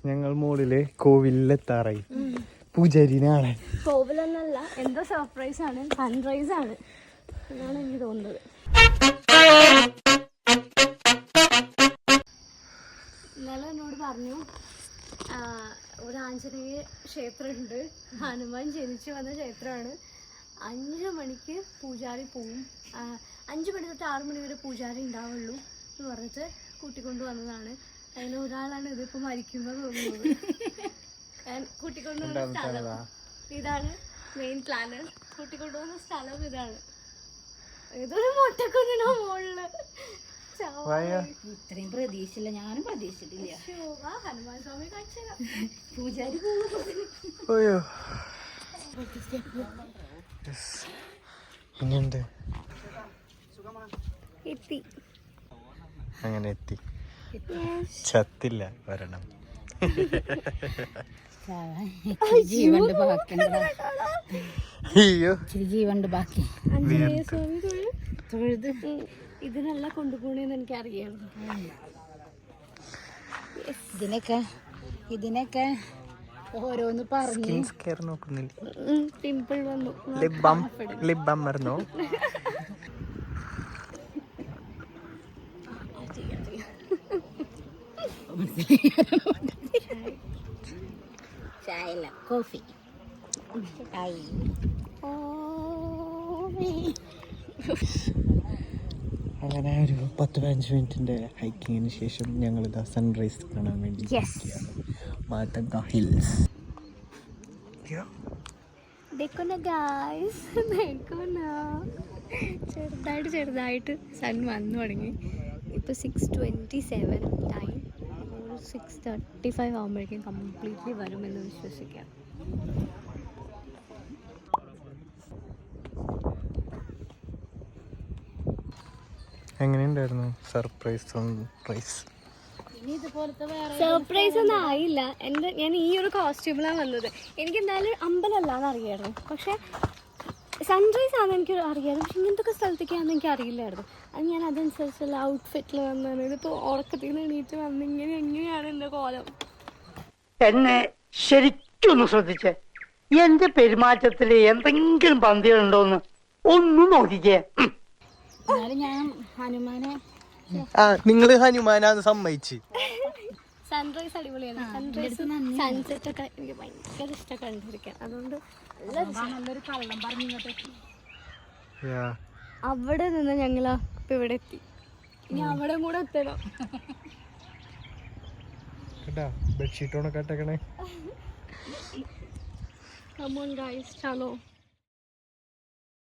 ഞങ്ങൾ മോളില് കോവിലെത്താറായി. പൂജാരി നാളെ കോവിലൊന്നല്ല, എന്തോ സർപ്രൈസ് ആണ്, സൺറൈസ് ആണ് എന്നാണ് എനിക്ക് തോന്നുന്നത്. ഇന്നലെ എന്നോട് പറഞ്ഞു ഒരു ആഞ്ജനേയ ക്ഷേത്രമുണ്ട്, ഹനുമാൻ ജനിച്ചു വന്ന ക്ഷേത്രമാണ്, 5 മണിക്ക് പൂജാരി പോവും, 5 മണി തൊട്ട് 6 മണി വരെ പൂജാരി ഉണ്ടാവുള്ളൂ എന്ന് പറഞ്ഞിട്ട് കൂട്ടിക്കൊണ്ടു വന്നതാണ്. അതിൽ ഒരാളാണ് ഇതിപ്പോൾ മരിക്കുമ്പോൾ തോന്നുന്നത്. കൂട്ടിക്കൊണ്ടുവന്ന സ്ഥലം ഇതാണ്, മെയിൻ പ്ലാന്. കൂട്ടിക്കൊണ്ടുവന്ന സ്ഥലം ഇതാണ്. ഇതൊരു മൊട്ടക്കുന്നിനോ മുകളില്. ഇത്രയും പ്രതീക്ഷയില്ല, ഞാനും പ്രതീക്ഷിച്ചിട്ടില്ല. ഹനുമാൻ സ്വാമി കാണിച്ചു പൂജാരി പിന്നെന്ത് എത്തി, അങ്ങനെ എത്തി. ചത്തില്ല വരണം. ജീവന്റെ ബാക്കി, അയ്യോ ജീവന്റെ ബാക്കി. ആഞ്ജനേയ സ്വാമി തൊഴുത് ഇതിനെല്ലാം കൊണ്ടുപോകണേന്ന് എനിക്ക് അറിയായിരുന്നു. ഇതിനൊക്കെ ഓരോന്ന് പറഞ്ഞു. പിമ്പിൾ വന്നു. ലിബാം മറന്നോ? ചായല്ല, കോഫി. അങ്ങനെ ഒരു 10-15 മിനിറ്റിന്റെ ഹൈക്കിങ്ങിന് ശേഷം ഞങ്ങൾ ഇതാ സൺറൈസ് കാണാൻ വേണ്ടി മാതങ്ക ഹിൽസ്. ചെറുതായിട്ട് സൺ വന്നു തുടങ്ങി. ഇപ്പോൾ 6:27 ടൈം. 6:35 ആകുമ്പോഴേക്കും കംപ്ലീറ്റ്ലി വരുമെന്ന് വിശ്വസിക്കാം. എങ്ങനെയുണ്ടായിരുന്നു സർപ്രൈസ്? സർപ്രൈസ് ഒന്നും ആയില്ല. ഞാൻ ഈ ഒരു കോസ്റ്റ്യൂമിലാണ് വന്നത്. എനിക്ക് എന്തായാലും അമ്പലമല്ലാന്ന് അറിയായിരുന്നു, പക്ഷെ സൺറൈസ് ആണെന്ന് എനിക്ക് അറിയായിരുന്നു. പക്ഷെ ഇങ്ങനത്തെ സ്ഥലത്തേക്കാണെന്ന് എനിക്ക് അറിയില്ലായിരുന്നു. അത് ഞാൻ അതനുസരിച്ചുള്ള ഔട്ട്ഫിറ്റിൽ വന്നതാണ്. ഇതിപ്പോൾ ഉറക്കത്തിൽ നിന്ന് എണീറ്റ് വന്ന് എങ്ങനെയാണ് എൻ്റെ കോലം. എന്നെ ശരിക്കൊന്ന് ശ്രദ്ധിച്ചേ, എന്റെ പെരുമാറ്റത്തിൽ എന്തെങ്കിലും പന്തികളുണ്ടോന്ന് ഒന്ന് നോക്കിക്കേ. ഞാൻ ഹനുമാനെ നിങ്ങള് ഹനുമാനാന്ന് സമ്മതിച്ച്. സൺറൈസ് അടിപൊളിയാണ്. സൺറൈസ് സൺസെറ്റ് ഒക്കെ എനിക്ക് ഭയങ്കര ഇഷ്ടം കണ്ടിരിക്കാൻ. അതുകൊണ്ട് നല്ലൊരു കള്ളം പറഞ്ഞു. അവിടെ നിന്ന് ഞങ്ങൾ ഇപ്പം ഇവിടെ എത്തി. ഇനി അവിടെ കൂടെ എത്തണം. Bedsheet ഉണക്കട്ടെ. Come on guys, chalo.